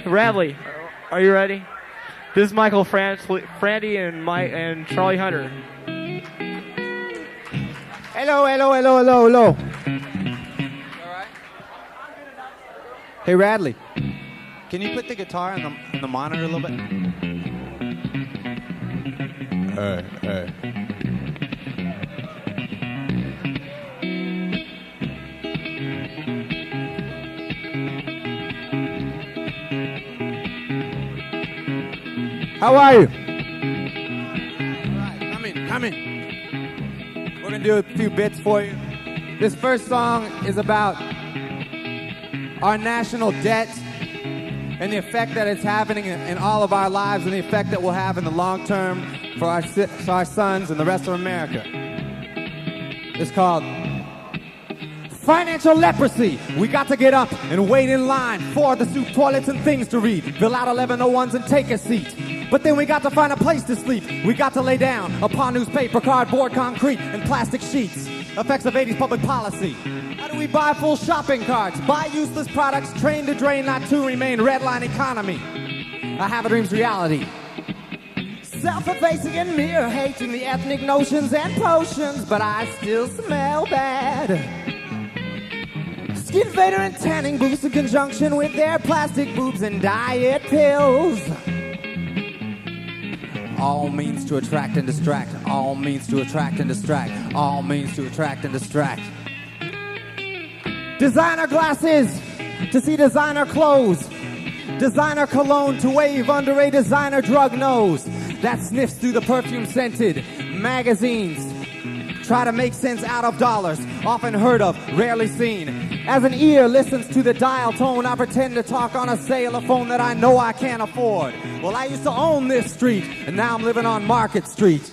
Radley, are you ready? This is Michael Franti and Charlie Hunter. Hello, hello, hello, hello, hello. All right. Hey, Radley, can you put the guitar on the monitor a little bit? Hey. How are you? All right, come in. We're going to do a few bits for you. This first song is about our national debt and the effect that it's having in all of our lives and the effect that we'll have in the long term for our sons and the rest of America. It's called Financial Leprosy. We got to get up and wait in line for the soup, toilets, and things to read. Fill out 1101s and take a seat. But then we got to find a place to sleep. We got to lay down upon newspaper, cardboard, concrete, and plastic sheets. Effects of 80s public policy. How do we buy full shopping carts? Buy useless products, train to drain, not to remain. Redline economy. I have a dream's reality. Self-effacing and mirror-hating the ethnic notions and potions, but I still smell bad. Skin fader and tanning booths in conjunction with their plastic boobs and diet pills. All means to attract and distract. All means to attract and distract. All means to attract and distract. Designer glasses to see designer clothes. Designer cologne to wave under a designer drug nose that sniffs through the perfume-scented magazines. Try to make sense out of dollars, often heard of, rarely seen. As an ear listens to the dial tone, I pretend to talk on a cellular phone that I know I can't afford. Well, I used to own this street, and now I'm living on Market Street.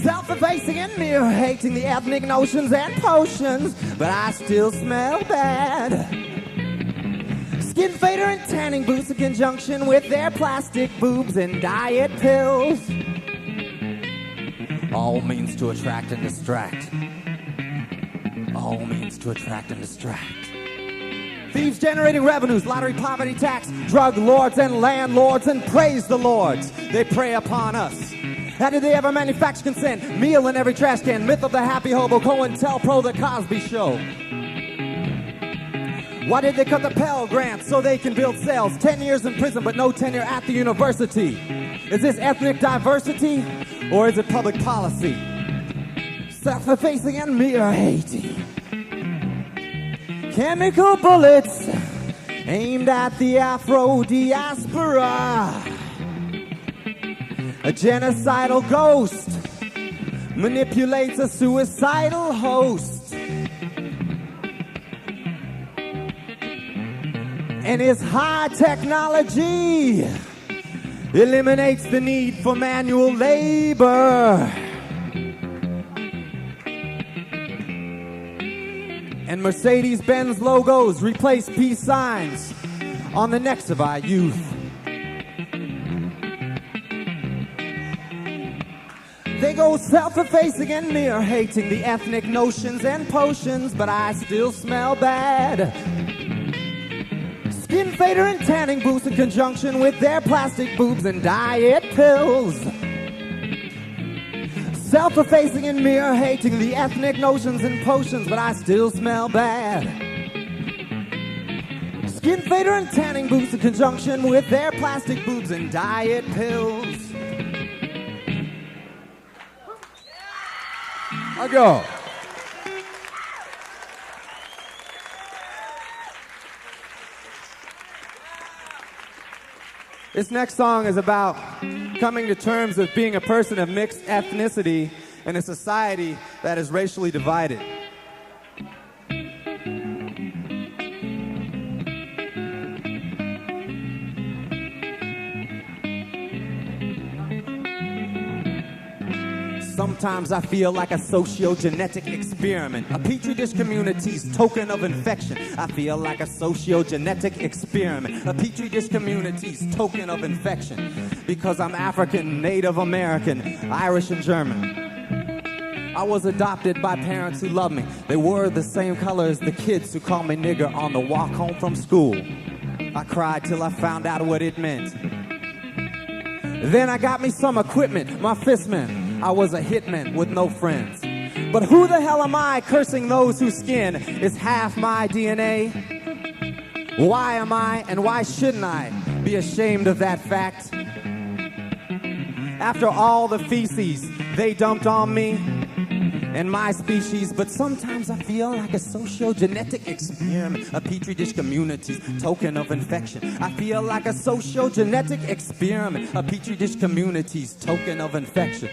Self-effacing and mirror-hating the ethnic notions and potions, but I still smell bad. Skin fader and tanning booths in conjunction with their plastic boobs and diet pills. All means to attract and distract. All means to attract and distract. Thieves generating revenues, lottery, poverty tax, drug lords and landlords, and praise the lords. They prey upon us. How did they ever manufacture consent? Meal in every trash can. Myth of the happy hobo, COINTELPRO, the Cosby Show. Why did they cut the Pell Grant so they can build cells? 10 years in prison but no tenure at the university. Is this ethnic diversity or is it public policy? Self-effacing and mirror-hating. Chemical bullets aimed at the Afro-diaspora. A genocidal ghost manipulates a suicidal host. And his high technology eliminates the need for manual labor. And Mercedes-Benz logos replace peace signs on the necks of our youth. They go self-effacing and mirror-hating the ethnic notions and potions, but I still smell bad. Skin fader and tanning booths in conjunction with their plastic boobs and diet pills. Self-effacing and mirror-hating the ethnic notions and potions, but I still smell bad. Skin fader and tanning booths in conjunction with their plastic boobs and diet pills. I'll go. This next song is about coming to terms with being a person of mixed ethnicity in a society that is racially divided. Sometimes I feel like a socio-genetic experiment, a petri dish community's token of infection. I feel like a socio-genetic experiment, a petri dish community's token of infection, because I'm African, Native American, Irish, and German. I was adopted by parents who loved me. They were the same color as the kids who called me nigger on the walk home from school. I cried till I found out what it meant. Then I got me some equipment, my fistman. I was a hitman with no friends. But who the hell am I cursing those whose skin is half my DNA? Why am I and why shouldn't I be ashamed of that fact? After all the feces they dumped on me and my species, but sometimes I feel like a socio-genetic experiment, a petri dish community's token of infection. I feel like a socio-genetic experiment, a petri dish community's token of infection.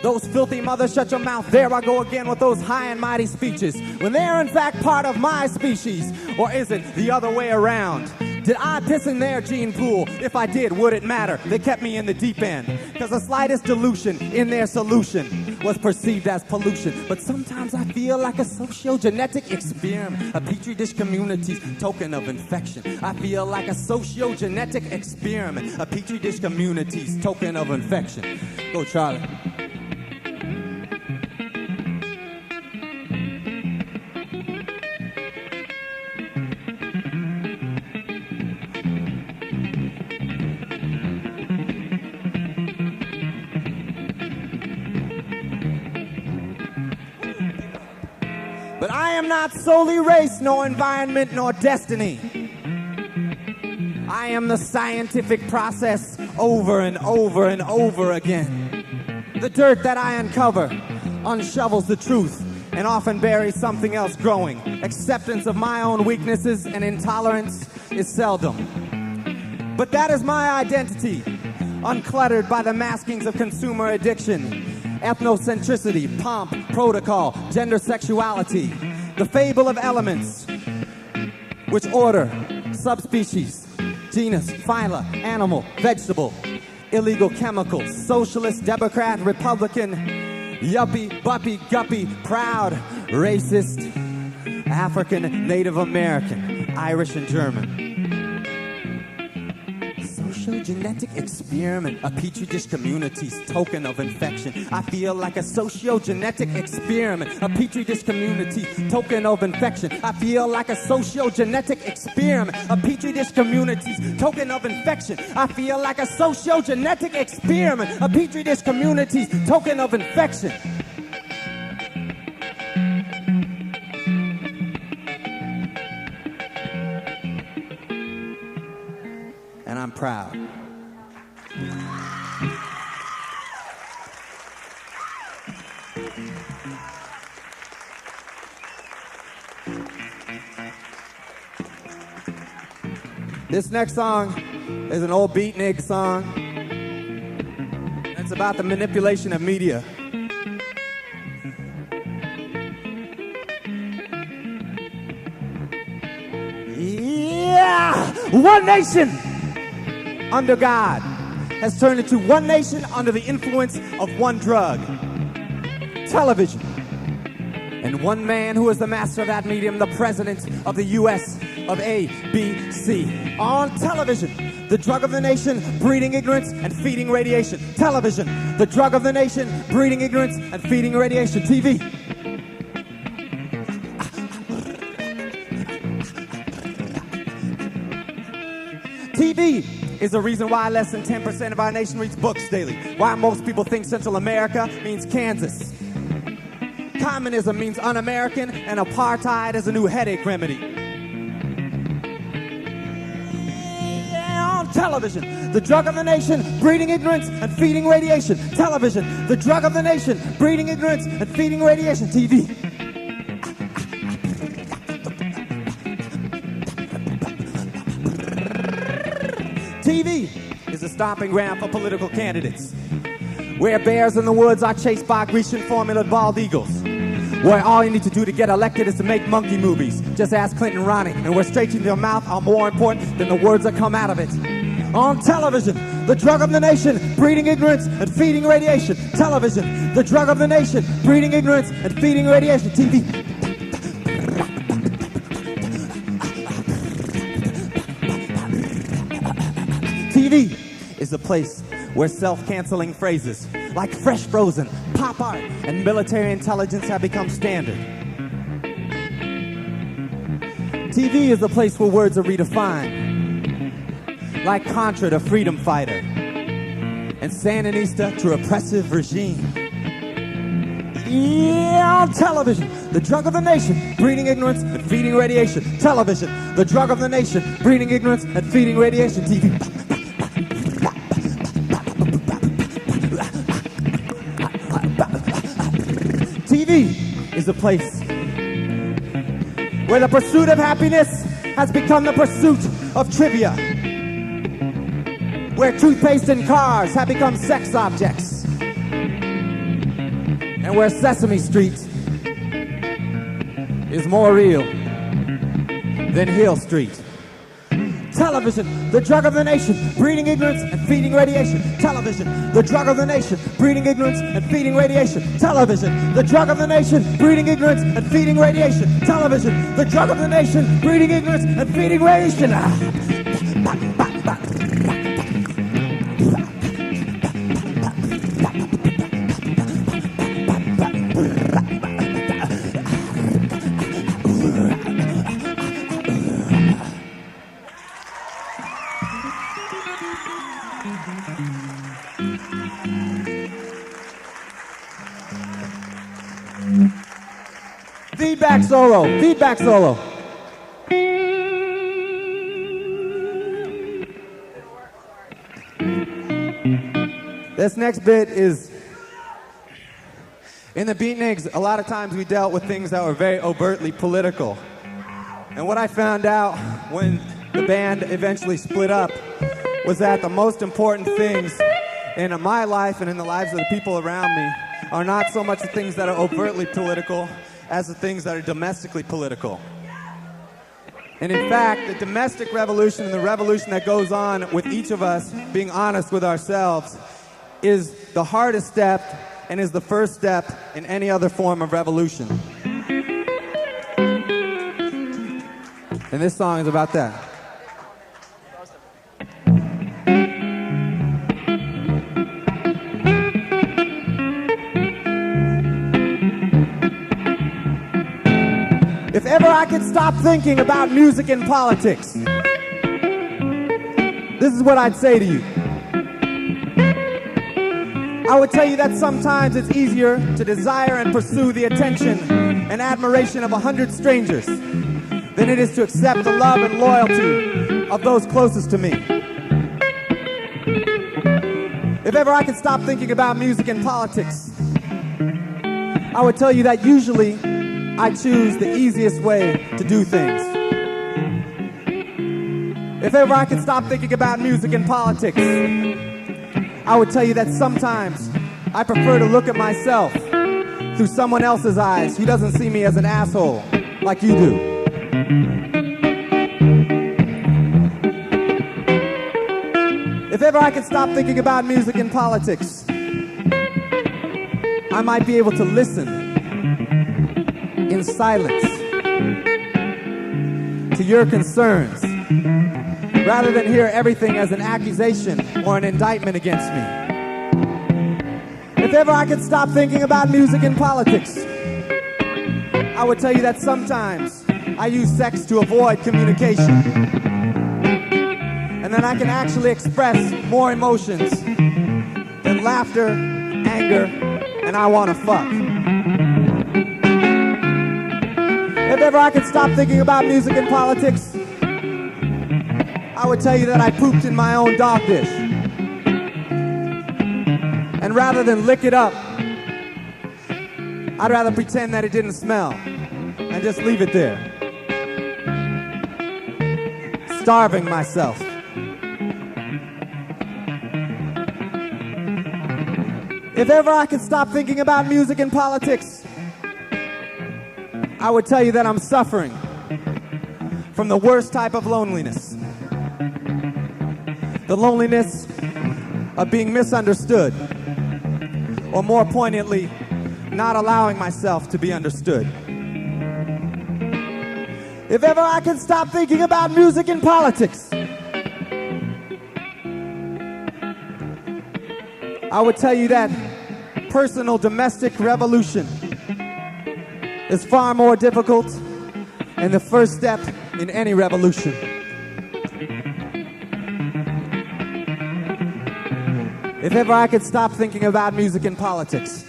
Those filthy mothers, shut your mouth, there I go again with those high and mighty speeches, when they're in fact part of my species. Or is it the other way around? Did I piss in their gene pool? If I did, would it matter? They kept me in the deep end, cause the slightest dilution in their solution was perceived as pollution. But sometimes I feel like a socio-genetic experiment, a petri dish community's token of infection. I feel like a socio-genetic experiment, a petri dish community's token of infection. Go, Charlie. But I am not solely race, nor environment, nor destiny. I am the scientific process over and over and over again. The dirt that I uncover unshovels the truth and often buries something else growing. Acceptance of my own weaknesses and intolerance is seldom. But that is my identity, uncluttered by the maskings of consumer addiction. Ethnocentricity, pomp, protocol, gender sexuality, the fable of elements, which order, subspecies, genus, phyla, animal, vegetable, illegal chemicals, socialist, Democrat, Republican, yuppie, buppy, guppy, proud, racist, African, Native American, Irish and German. Socio-genetic experiment, a petri dish community's token of infection. I feel like a socio-genetic experiment, a petri dish community token of infection. I feel like a socio-genetic experiment, a petri dish community's token of infection. I feel like a socio-genetic experiment, a petri dish community's token of infection. And I'm proud. This next song is an old beatnik song. It's about the manipulation of media. Yeah! One nation under God has turned into one nation under the influence of one drug, television. And one man who is the master of that medium, the president of the US of ABC. On television, the drug of the nation, breeding ignorance and feeding radiation. Television, the drug of the nation, breeding ignorance and feeding radiation. TV. TV is the reason why less than 10% of our nation reads books daily. Why most people think Central America means Kansas. Communism means un-American, and apartheid is a new headache remedy. Yeah, on television, the drug of the nation, breeding ignorance and feeding radiation. Television, the drug of the nation, breeding ignorance and feeding radiation. TV. TV is a stomping ground for political candidates, where bears in the woods are chased by Grecian formula bald eagles, where all you need to do to get elected is to make monkey movies. Just ask Clinton and Ronnie, and where straight to your mouth are more important than the words that come out of it. On television, the drug of the nation, breeding ignorance and feeding radiation. Television, the drug of the nation, breeding ignorance and feeding radiation. TV. TV is the place where self-canceling phrases Like fresh frozen, pop art and military intelligence have become standard. TV is a place where words are redefined. Like Contra to freedom fighter, and Sandinista to repressive regime. Yeah, television, the drug of the nation, breeding ignorance and feeding radiation. Television, the drug of the nation, breeding ignorance and feeding radiation. TV. TV is a place where the pursuit of happiness has become the pursuit of trivia. Where toothpaste and cars have become sex objects. And where Sesame Street is more real than Hill Street. Television, the drug of the nation, breeding ignorance and feeding radiation. Television, the drug of the nation, breeding ignorance and feeding radiation. Television, the drug of the nation, breeding ignorance and feeding radiation. Television, the drug of the nation, breeding ignorance and feeding radiation. Feedback solo, feedback solo. This next bit is, in the Beatniks, a lot of times we dealt with things that were very overtly political. And what I found out when the band eventually split up was that the most important things in my life and in the lives of the people around me are not so much the things that are overtly political as the things that are domestically political. And in fact, the domestic revolution and the revolution that goes on with each of us being honest with ourselves is the hardest step and is the first step in any other form of revolution. And this song is about that. If ever I could stop thinking about music and politics, this is what I'd say to you. I would tell you that sometimes it's easier to desire and pursue the attention and admiration of 100 strangers than it is to accept the love and loyalty of those closest to me. If ever I could stop thinking about music and politics, I would tell you that usually I choose the easiest way to do things. If ever I could stop thinking about music and politics, I would tell you that sometimes I prefer to look at myself through someone else's eyes who doesn't see me as an asshole like you do. If ever I could stop thinking about music and politics, I might be able to listen in silence to your concerns rather than hear everything as an accusation or an indictment against me. If ever I could stop thinking about music and politics, I would tell you that sometimes I use sex to avoid communication, and then I can actually express more emotions than laughter, anger, and I wanna fuck. If ever I could stop thinking about music and politics, I would tell you that I pooped in my own dog dish. And rather than lick it up, I'd rather pretend that it didn't smell and just leave it there. Starving myself. If ever I could stop thinking about music and politics, I would tell you that I'm suffering from the worst type of loneliness. The loneliness of being misunderstood, or more poignantly, not allowing myself to be understood. If ever I could stop thinking about music and politics, I would tell you that personal domestic revolution is far more difficult and the first step in any revolution. If ever I could stop thinking about music and politics,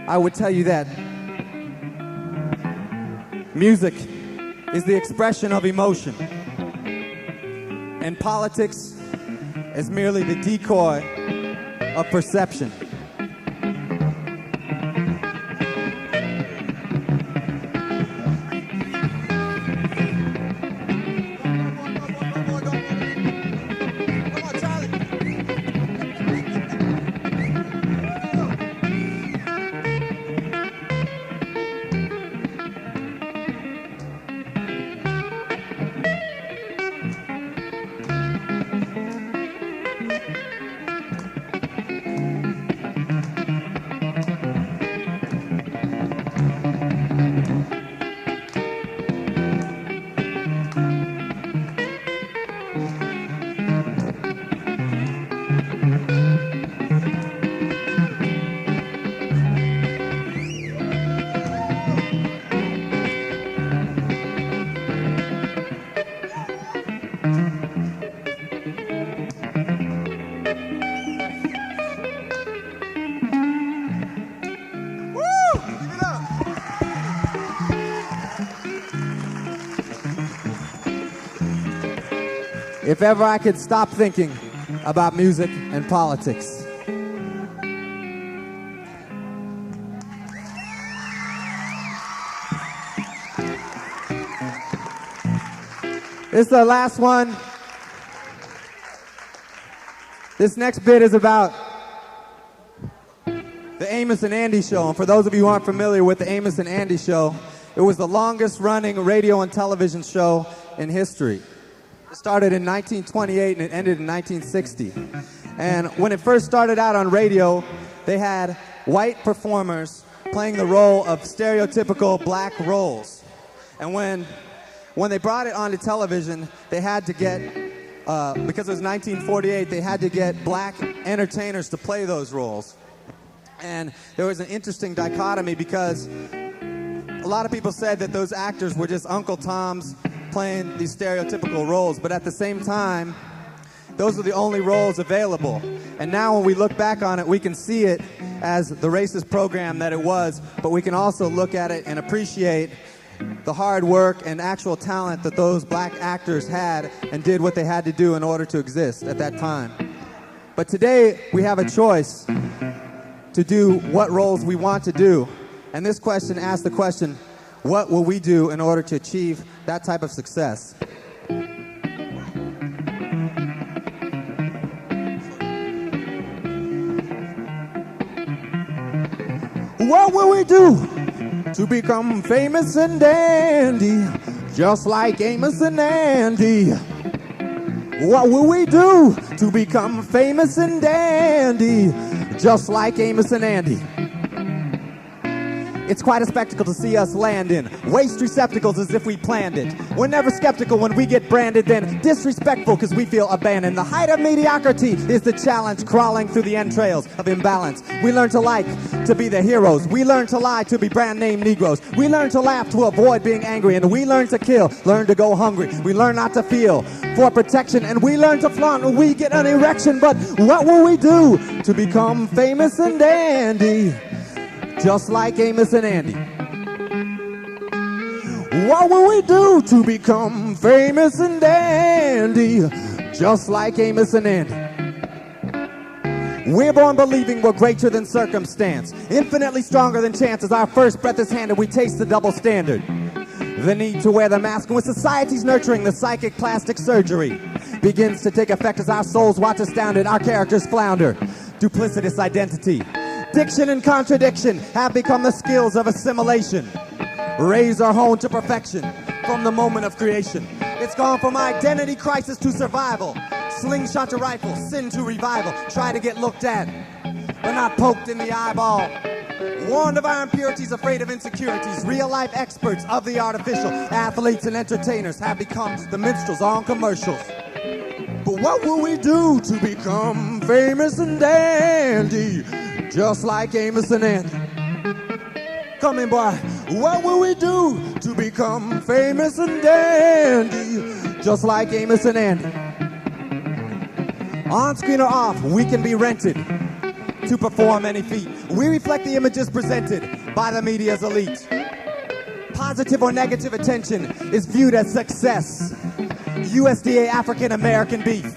I would tell you that music is the expression of emotion, and politics is merely the decoy of perception. If ever I could stop thinking about music and politics. This is the last one. This next bit is about the Amos and Andy Show. And for those of you who aren't familiar with the Amos and Andy Show, it was the longest running radio and television show in history. It started in 1928 and it ended in 1960. And when it first started out on radio, they had white performers playing the role of stereotypical black roles. And when they brought it onto television, they had to get, because it was 1948, they had to get black entertainers to play those roles. And there was an interesting dichotomy because a lot of people said that those actors were just Uncle Toms playing these stereotypical roles, but at the same time, those are the only roles available. And now when we look back on it, we can see it as the racist program that it was, but we can also look at it and appreciate the hard work and actual talent that those black actors had and did what they had to do in order to exist at that time. But today, we have a choice to do what roles we want to do. And this question asks the question, what will we do in order to achieve that type of success? What will we do to become famous and dandy, just like Amos and Andy? What will we do to become famous and dandy, just like Amos and Andy? It's quite a spectacle to see us land in waste receptacles as if we planned it. We're never skeptical when we get branded, then disrespectful because we feel abandoned. The height of mediocrity is the challenge crawling through the entrails of imbalance. We learn to like to be the heroes. We learn to lie to be brand name Negroes. We learn to laugh to avoid being angry, and we learn to kill, learn to go hungry. We learn not to feel for protection, and we learn to flaunt when we get an erection. But what will we do to become famous and dandy, just like Amos and Andy? What will we do to become famous and dandy, just like Amos and Andy? We're born believing we're greater than circumstance, infinitely stronger than chance. As our first breath is handed, we taste the double standard. The need to wear the mask, and when society's nurturing the psychic plastic surgery begins to take effect as our souls watch astounded, our characters flounder. Duplicitous identity, diction and contradiction have become the skills of assimilation. Raise our home to perfection from the moment of creation. It's gone from identity crisis to survival, slingshot to rifle, sin to revival. Try to get looked at, but not poked in the eyeball. Warned of our impurities, afraid of insecurities. Real life experts of the artificial. Athletes and entertainers have become the minstrels on commercials. But what will we do to become famous and dandy, just like Amos and Andy? Come in, boy. What will we do to become famous and dandy, just like Amos and Andy? On screen or off, we can be rented to perform any feat. We reflect the images presented by the media's elite. Positive or negative attention is viewed as success. USDA African American beef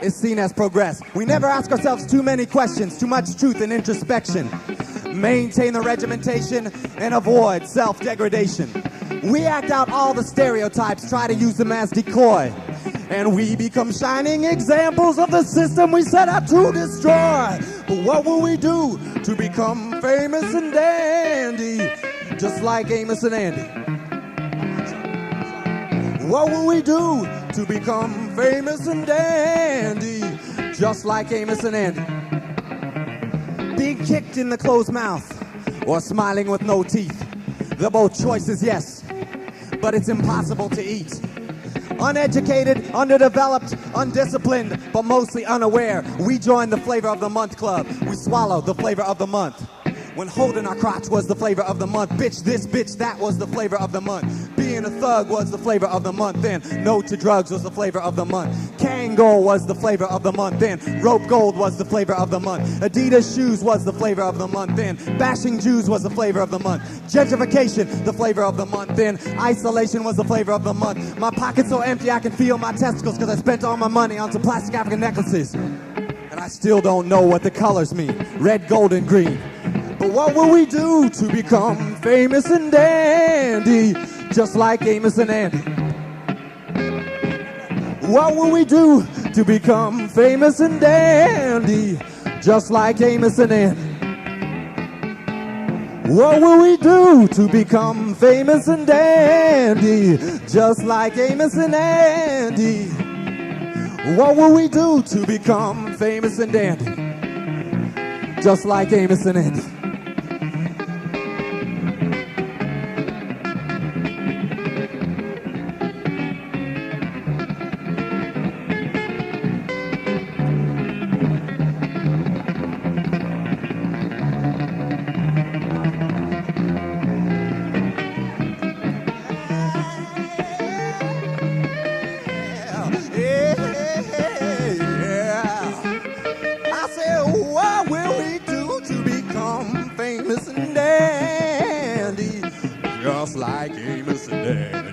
is seen as progress. We never ask ourselves too many questions, too much truth and introspection. Maintain the regimentation and avoid self-degradation. We act out all the stereotypes, try to use them as decoy. And we become shining examples of the system we set out to destroy. But what will we do to become famous and dandy, just like Amos and Andy? What will we do to become famous and dandy, just like Amos and Andy? Being kicked in the closed mouth or smiling with no teeth. They're both choices, yes, but it's impossible to eat. Uneducated, underdeveloped, undisciplined, but mostly unaware. We joined the Flavor of the Month Club. We swallowed the flavor of the month. When holding our crotch was the flavor of the month. Bitch this, bitch that was the flavor of the month. Being a thug was the flavor of the month. Then no to drugs was the flavor of the month. Kangol was the flavor of the month. Then rope gold was the flavor of the month. Adidas shoes was the flavor of the month. Then bashing Jews was the flavor of the month. Gentrification, the flavor of the month. Then isolation was the flavor of the month. My pocket's so empty I can feel my testicles because I spent all my money on some plastic African necklaces. And I still don't know what the colors mean. Red, gold, and green. But what will we do to become famous and dandy, just like Amos and Andy? What will we do to become famous and dandy, just like Amos and Andy? What will we do to become famous and dandy, just like Amos and Andy? What will we do to become famous and dandy, just like Amos and Andy? Just like Amos and Andy.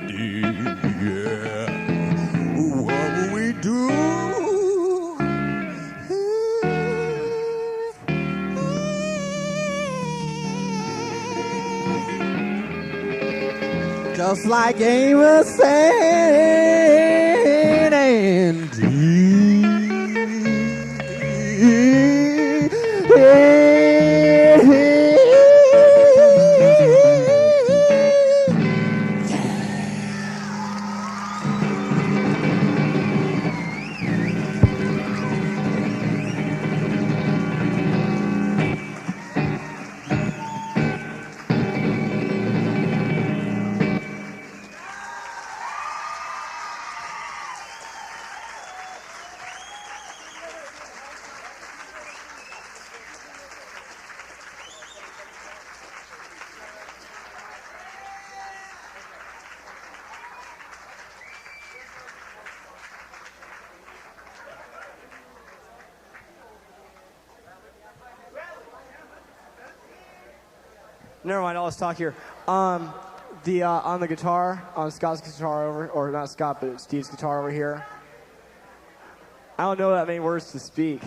Never mind, I'll just talk here. On the guitar, on Scott's guitar over, or not Scott, but Steve's guitar over here. I don't know that many words to speak.